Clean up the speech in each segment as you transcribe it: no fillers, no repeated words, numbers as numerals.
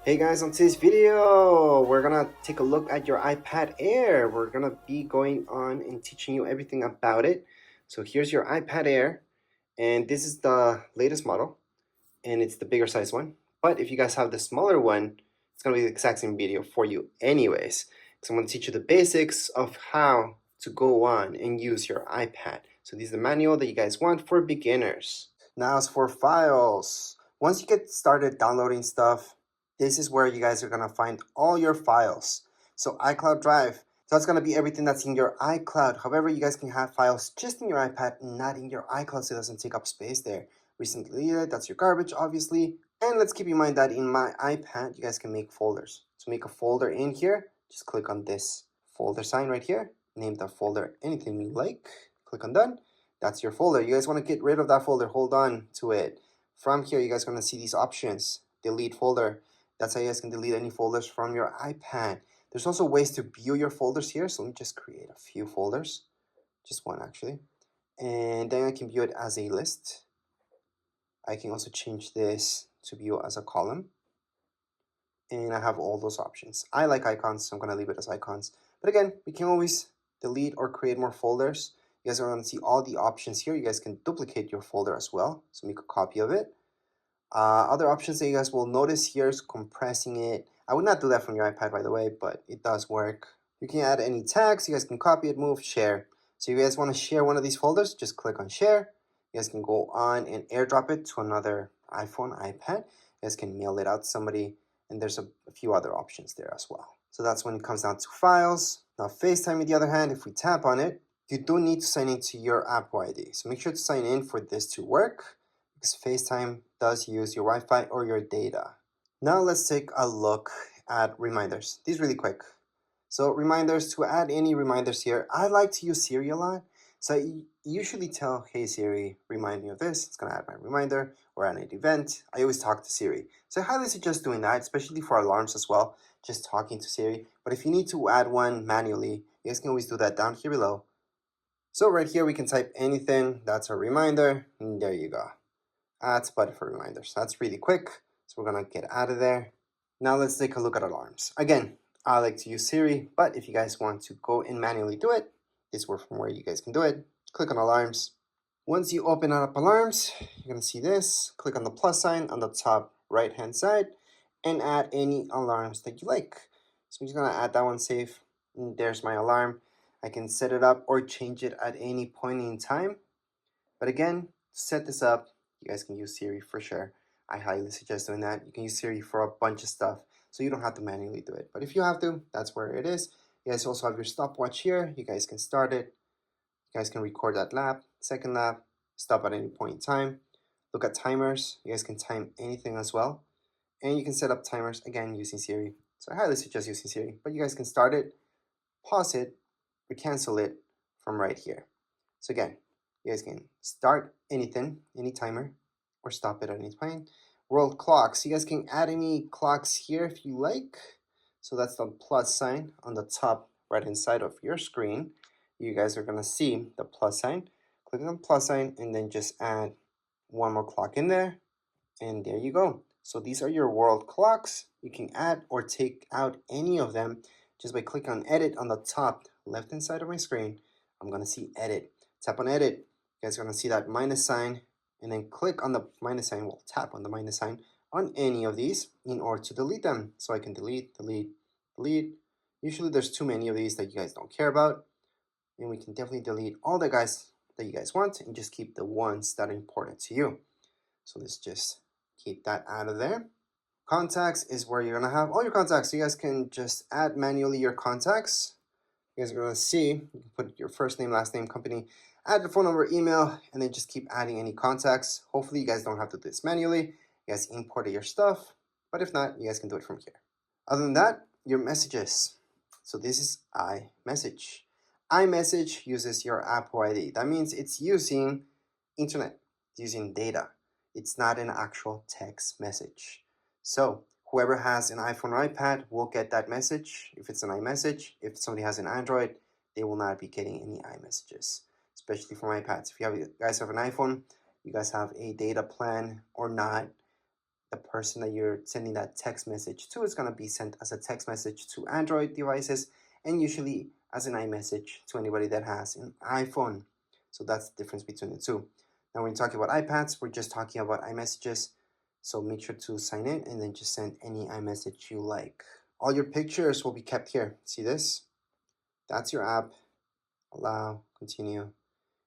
Hey guys, on today's video, we're gonna take a look at your iPad Air. We're gonna be going on and teaching you everything about it. So here's your iPad Air, and this is the latest model, and it's the bigger size one. But if you guys have the smaller one, it's gonna be the exact same video for you anyways. So I'm gonna teach you the basics of how to go on and use your iPad. So this is the manual that you guys want for beginners. Now as for files, once you get started downloading stuff, this is where you guys are gonna find all your files. So iCloud Drive, so that's gonna be everything that's in your iCloud. However, you guys can have files just in your iPad, not in your iCloud, so it doesn't take up space there. Recently deleted, that's your garbage, obviously. And let's keep in mind that in my iPad, you guys can make folders. So make a folder in here, just click on this folder sign right here, name the folder anything you like, click on done. That's your folder. You guys want to get rid of that folder, hold on to it. From here, you guys are going to see these options. Delete folder. That's how you guys can delete any folders from your iPad. There's also ways to view your folders here. So let me just create a few folders. Just one actually. And then I can view it as a list. I can also change this to view as a column. And I have all those options. I like icons, so I'm going to leave it as icons. But again, we can always delete or create more folders. You guys are going to see all the options here. You guys can duplicate your folder as well. So make a copy of it. Other options that you guys will notice here is compressing it. I would not do that from your iPad, by the way, but it does work. You can add any tags. You guys can copy it, move, share. So you guys want to share one of these folders, just click on share. You guys can go on and airdrop it to another iPhone, iPad. You guys can mail it out to somebody, and there's a few other options there as well. So that's when it comes down to files. Now FaceTime, on the other hand, if we tap on it, you do need to sign into your Apple ID. So make sure to sign in for this to work, because FaceTime does use your Wi-Fi or your data. Now let's take a look at reminders. These really quick. So reminders, to add any reminders here, I like to use Siri a lot. So I usually tell, hey Siri, remind me of this. It's gonna add my reminder, or add an event. I always talk to Siri. So I highly suggest doing that, especially for alarms as well, just talking to Siri. But if you need to add one manually, you guys can always do that down here below. So right here, we can type anything. That's a reminder, and there you go. Add button for reminders. That's really quick. So we're gonna get out of there. Now let's take a look at alarms. Again, I like to use Siri, but if you guys want to go and manually do it, this is from where you guys can do it. Click on alarms. Once you open up alarms, you're gonna see this. Click on the plus sign on the top right hand side and add any alarms that you like. So I'm just gonna add that one, save. And there's my alarm. I can set it up or change it at any point in time. But again, to set this up, you guys can use Siri for sure. I highly suggest doing that. You can use Siri for a bunch of stuff, so you don't have to manually do it. But if you have to, that's where it is. You guys also have your stopwatch here. You guys can start it. You guys can record that lap, second lap, stop at any point in time. Look at timers. You guys can time anything as well. And you can set up timers, again, using Siri. So I highly suggest using Siri. But you guys can start it, pause it, or cancel it from right here. So again, you guys can start anything, any timer, or stop it at any point. World clocks. You guys can add any clocks here if you like. So that's the plus sign on the top right hand side of your screen. You guys are gonna see the plus sign. Click on the plus sign and then just add one more clock in there. And there you go. So these are your world clocks. You can add or take out any of them just by clicking on edit on the top left hand side of my screen. I'm gonna see edit. Tap on edit. You guys are gonna see that minus sign, and then click on the minus sign. Well, tap on the minus sign on any of these in order to delete them. So I can delete, delete, delete. Usually there's too many of these that you guys don't care about, and we can definitely delete all the guys that you guys want and just keep the ones that are important to you. So let's just keep that out of there. Contacts is where you're gonna have all your contacts. So you guys can just add manually your contacts. You guys are gonna see, you can put your first name, last name, company, add your phone number, email, and then just keep adding any contacts. Hopefully you guys don't have to do this manually. You guys import your stuff, but if not, you guys can do it from here. Other than that, your messages. So this is iMessage. iMessage uses your Apple ID. That means it's using internet, it's using data. It's not an actual text message. So whoever has an iPhone or iPad will get that message if it's an iMessage. If somebody has an Android, they will not be getting any iMessages, especially from iPads. If you guys have an iPhone, you guys have a data plan or not, the person that you're sending that text message to is going to be sent as a text message to Android devices and usually as an iMessage to anybody that has an iPhone. So that's the difference between the two. Now, when we're talking about iPads, we're just talking about iMessages. So make sure to sign in and then just send any iMessage you like. All your pictures will be kept here. See this? That's your app. Allow, continue.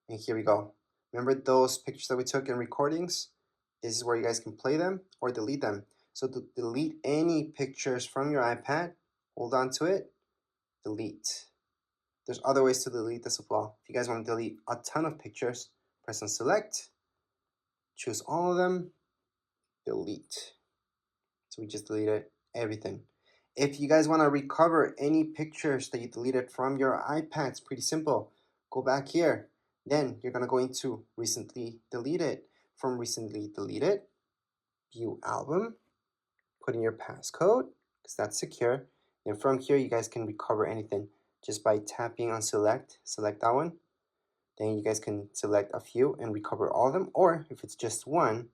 And here we go. Remember those pictures that we took in recordings? This is where you guys can play them or delete them. So to delete any pictures from your iPad, hold on to it, delete. There's other ways to delete this as well. If you guys want to delete a ton of pictures, press on select, choose all of them, delete. So we just deleted everything. If you guys want to recover any pictures that you deleted from your iPad, it's pretty simple. Go back here. Then you're going to go into recently deleted. From recently deleted, view album, put in your passcode because that's secure. And from here, you guys can recover anything just by tapping on select that one. Then you guys can select a few and recover all of them. Or if it's just one,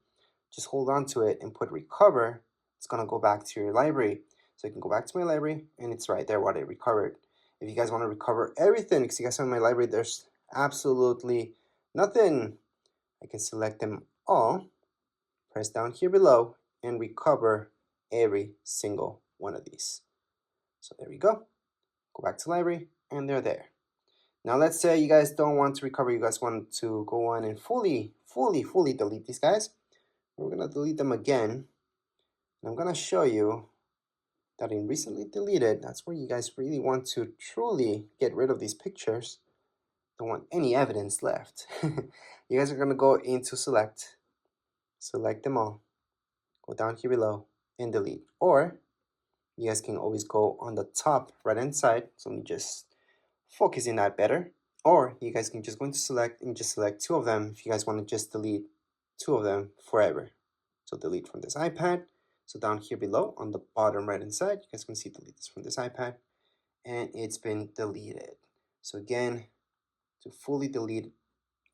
just hold on to it and put recover. It's going to go back to your library. So you can go back to my library and it's right there what I recovered. If you guys want to recover everything, because you guys have in my library, there's absolutely nothing. I can select them all, press down here below, and recover every single one of these. So there we go. Go back to library, and they're there. Now let's say you guys don't want to recover, you guys want to go on and fully delete these guys. We're gonna delete them again. And I'm gonna show you that in recently deleted, that's where you guys really want to truly get rid of these pictures. Don't want any evidence left. You guys are gonna go into select them all, go down here below and delete. Or you guys can always go on the top right hand side. So let me just focus in that better. Or you guys can just go into select and just select two of them if you guys want to just delete two of them forever. So delete from this iPad. So down here below on the bottom right hand side, you guys can see delete this from this iPad, and it's been deleted. So again, to fully delete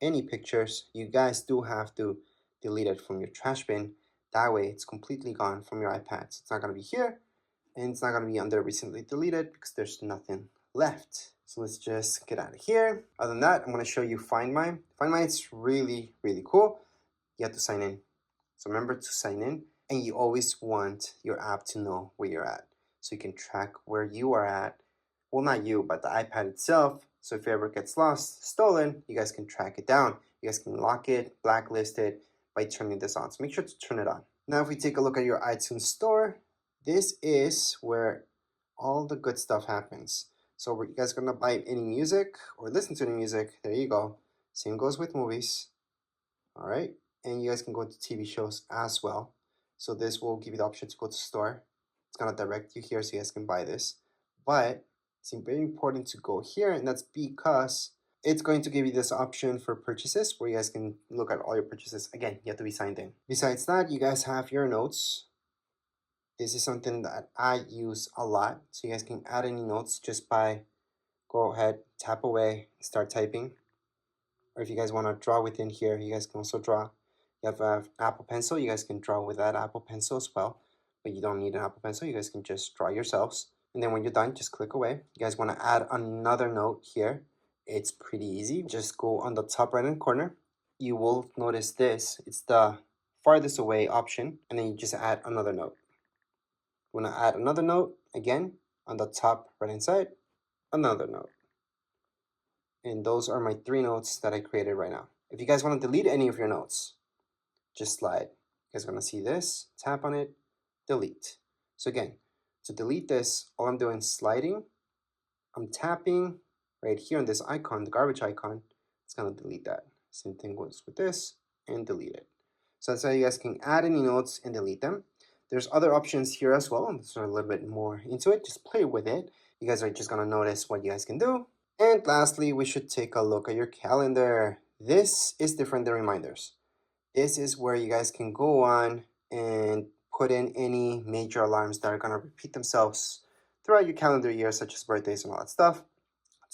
any pictures, you guys do have to delete it from your trash bin. That way it's completely gone from your iPad. So it's not going to be here, and it's not going to be under recently deleted because there's nothing left. So let's just get out of here. Other than that, I'm going to show you Find My. Find My, it's really cool. You have to sign in. So remember to sign in, and you always want your app to know where you're at so you can track where you are at. Well, not you, but the iPad itself. So if it ever gets lost, stolen, you guys can track it down. You guys can lock it, blacklist it by turning this on. So make sure to turn it on. Now, if we take a look at your iTunes store, this is where all the good stuff happens. So you guys are gonna buy any music or listen to any music, there you go. Same goes with movies. All right, and you guys can go to TV shows as well. So this will give you the option to go to store. It's gonna direct you here so you guys can buy this. But it's very important to go here, and that's because it's going to give you this option for purchases where you guys can look at all your purchases. Again, you have to be signed in. Besides that, you guys have your notes. This is something that I use a lot. So you guys can add any notes just by go ahead, tap away, start typing. Or if you guys want to draw within here, you guys can also draw. You have an Apple Pencil, you guys can draw with that Apple Pencil as well. But you don't need an Apple Pencil, you guys can just draw yourselves. And then when you're done, just click away. You guys want to add another note here. It's pretty easy. Just go on the top right hand corner. You will notice this. It's the farthest away option. And then you just add another note. You want to add another note, again, on the top right hand side, another note. And those are my 3 notes that I created right now. If you guys want to delete any of your notes, just slide. You guys are going to see this, tap on it, delete. So again, to delete this, all I'm doing is sliding. I'm tapping right here on this icon, the garbage icon. It's going to delete that. Same thing goes with this, and delete it. So that's how you guys can add any notes and delete them. There's other options here as well. Let's a little bit more into it. Just play with it. You guys are just going to notice what you guys can do. And lastly, we should take a look at your calendar. This is different than reminders. This is where you guys can go on and put in any major alarms that are going to repeat themselves throughout your calendar year, such as birthdays and all that stuff.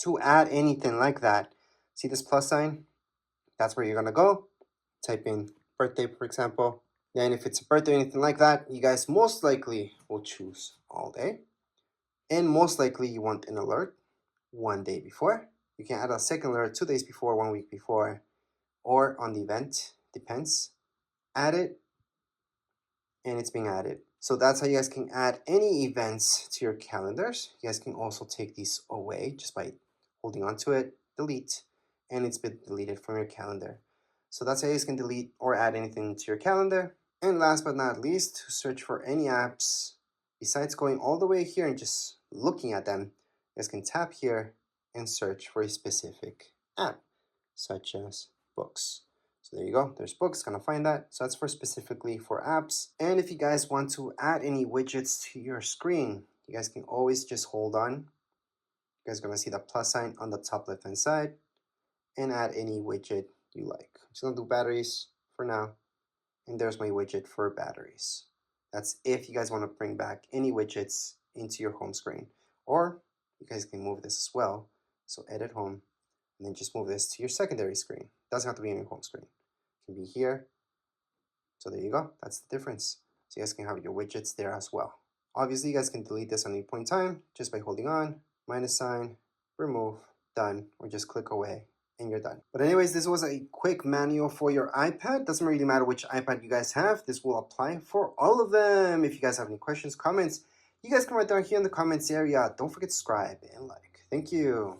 To add anything like that, see this plus sign? That's where you're going to go. Type in birthday, for example. Then if it's a birthday or anything like that, you guys most likely will choose all day. And most likely you want an alert 1 day before. You can add a second alert 2 days before, 1 week before, or on the event, depends. Add it, and it's being added. So that's how you guys can add any events to your calendars. You guys can also take these away just by holding onto it, delete, and it's been deleted from your calendar. So that's how you guys can delete or add anything to your calendar. And last but not least, to search for any apps, besides going all the way here and just looking at them, you guys can tap here and search for a specific app, such as books. So there you go, there's books, gonna find that. So that's for specifically for apps. And if you guys want to add any widgets to your screen, you guys can always just hold on. You guys are gonna see the plus sign on the top left hand side and add any widget you like. I'm just gonna do batteries for now. And there's my widget for batteries. That's if you guys want to bring back any widgets into your home screen. Or you guys can move this as well. So edit home, and then just move this to your secondary screen. Doesn't have to be in your home screen. It can be here. So there you go. That's the difference. So you guys can have your widgets there as well. Obviously, you guys can delete this at any point in time just by holding on, minus sign, remove, done, or just click away and you're done. But anyways, this was a quick manual for your iPad. Doesn't really matter which iPad you guys have. This will apply for all of them. If you guys have any questions, comments, you guys can write down here in the comments area. Don't forget to subscribe and like. Thank you.